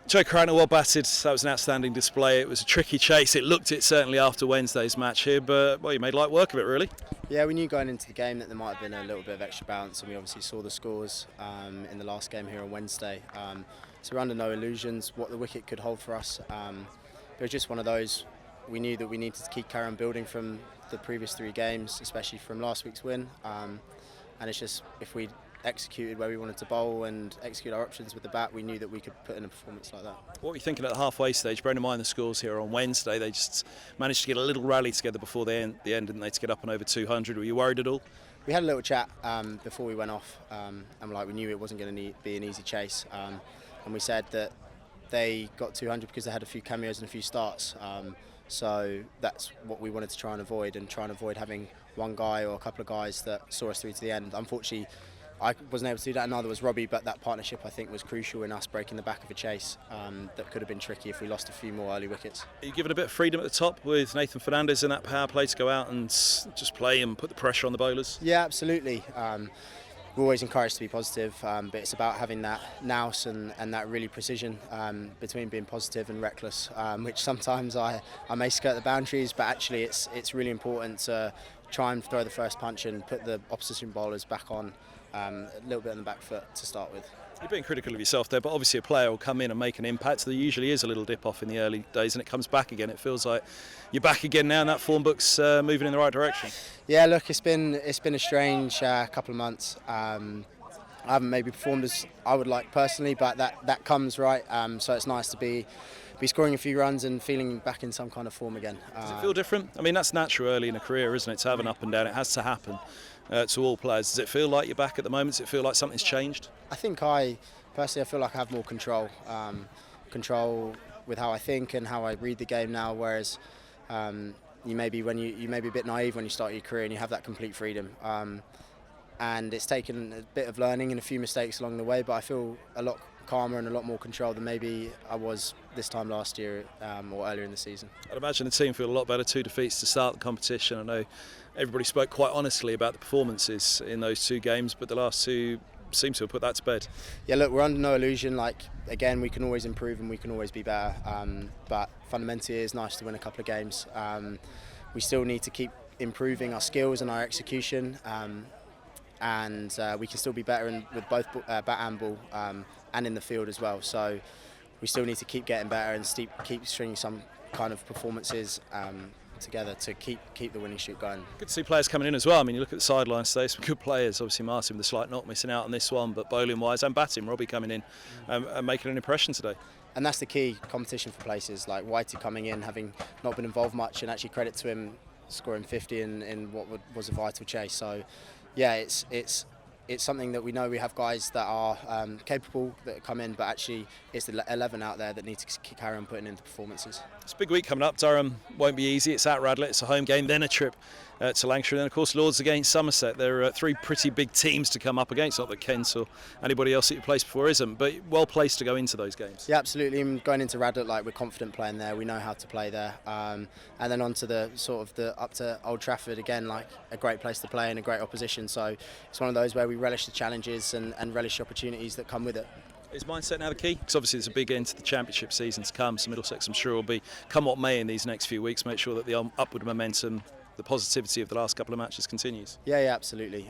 Joe Cracknell, well batted. That was an outstanding display. It was a tricky chase. It looked it certainly after Wednesday's match here, but well, you made light work of it, really. Yeah, we knew going into the game that there might have been a little bit of extra bounce, and we obviously saw the scores in the last game here on Wednesday. So we're under no illusions what the wicket could hold for us. It was just one of those. We knew that we needed to keep carrying on building from the previous 3 games, especially from last week's win. And it's just, if we executed where we wanted to bowl and execute our options with the bat, we knew that we could put in a performance like that. What were you thinking at the halfway stage? Bearing in mind the scores here on Wednesday, they just managed to get a little rally together before the end, didn't they, to get up and over 200. Were you worried at all? We had a little chat before we went off, and we knew it wasn't going to be an easy chase. And we said that they got 200 because they had a few cameos and a few starts. So that's what we wanted to try and avoid having one guy or a couple of guys that saw us through to the end. Unfortunately, I wasn't able to do that, and neither was Robbie, but that partnership I think was crucial in us breaking the back of a chase that could have been tricky if we lost a few more early wickets. Are you given a bit of freedom at the top with Nathan Fernandez in that power play to go out and just play and put the pressure on the bowlers? Yeah, absolutely. We're always encouraged to be positive, but it's about having that nous and that really precision between being positive and reckless, which sometimes I may skirt the boundaries, but actually it's really important to try and throw the first punch and put the opposition bowlers back on a little bit on the back foot to start with. You're being critical of yourself there, but obviously a player will come in and make an impact. There usually is a little dip off in the early days and it comes back again. It feels like you're back again now and that form book's moving in the right direction. Yeah, look, it's been a strange couple of months. I haven't maybe performed as I would like personally, but that comes right. So it's nice to be scoring a few runs and feeling back in some kind of form agaagain. Does it feel different? I mean, that's natural early in a career, isn't it? To have an up and down, it has to happen to all players. Does it feel like you're back at the moment? Does it feel like something's changed? I think personally feel like I have more control with how I think and how I read the game now, whereas you may be a bit naive when you start your career and you have that complete freedom. And it's taken a bit of learning and a few mistakes along the way, but I feel a lot calmer and a lot more control than maybe I was this time last year or earlier in the season. I'd imagine the team feel a lot better. 2 defeats to start the competition. I know everybody spoke quite honestly about the performances in those 2 games, but the last 2 seem to have put that to bed. Yeah, look, we're under no illusion. Again, we can always improve and we can always be better. But fundamentally, it's nice to win a couple of games. We still need to keep improving our skills and our execution. And we can still be better with both bat and ball and in the field as well. So we still need to keep getting better and keep stringing some kind of performances together to keep the winning streak going. Good to see players coming in as well. I mean, you look at the sidelines today, some good players. Obviously Martin with a slight knock missing out on this one, but bowling wise and batting, Robbie coming in and making an impression today. And that's the key, competition for places. Like Whitey coming in, having not been involved much, and actually credit to him scoring 50 in what was a vital chase. So yeah, it's something that we know we have guys that are capable that come in, but actually it's the 11 out there that need to carry on putting in the performances. It's a big week coming up. Durham won't be easy. It's at Radlett. It's a home game, then a trip to Lancashire, and then of course Lords against Somerset. There are 3 pretty big teams to come up against. Not that Kent or anybody else that you placed before isn't, but well placed to go into those games. Yeah, absolutely. And going into Radlett, we're confident playing there. We know how to play there, and then on to up to Old Trafford again, a great place to play and a great opposition. So it's one of those where we relish the challenges and relish the opportunities that come with it. Is mindset now the key? Because obviously there's a big end to the championship season to come, so Middlesex I'm sure will be, come what may in these next few weeks, make sure that the upward momentum, the positivity of the last couple of matches continues. Yeah, absolutely.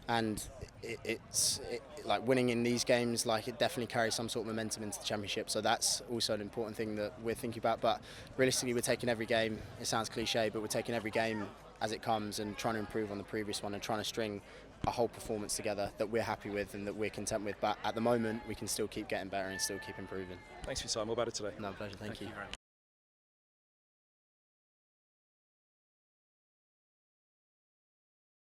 And it's like winning in these games, it definitely carries some sort of momentum into the championship. So that's also an important thing that we're thinking about. But realistically, we're taking every game. It sounds cliche, but we're taking every game as it comes and trying to improve on the previous one and trying to string a whole performance together that we're happy with and that we're content with. But at the moment, we can still keep getting better and still keep improving. Thanks for your time. All about it today. No, pleasure. Thank you.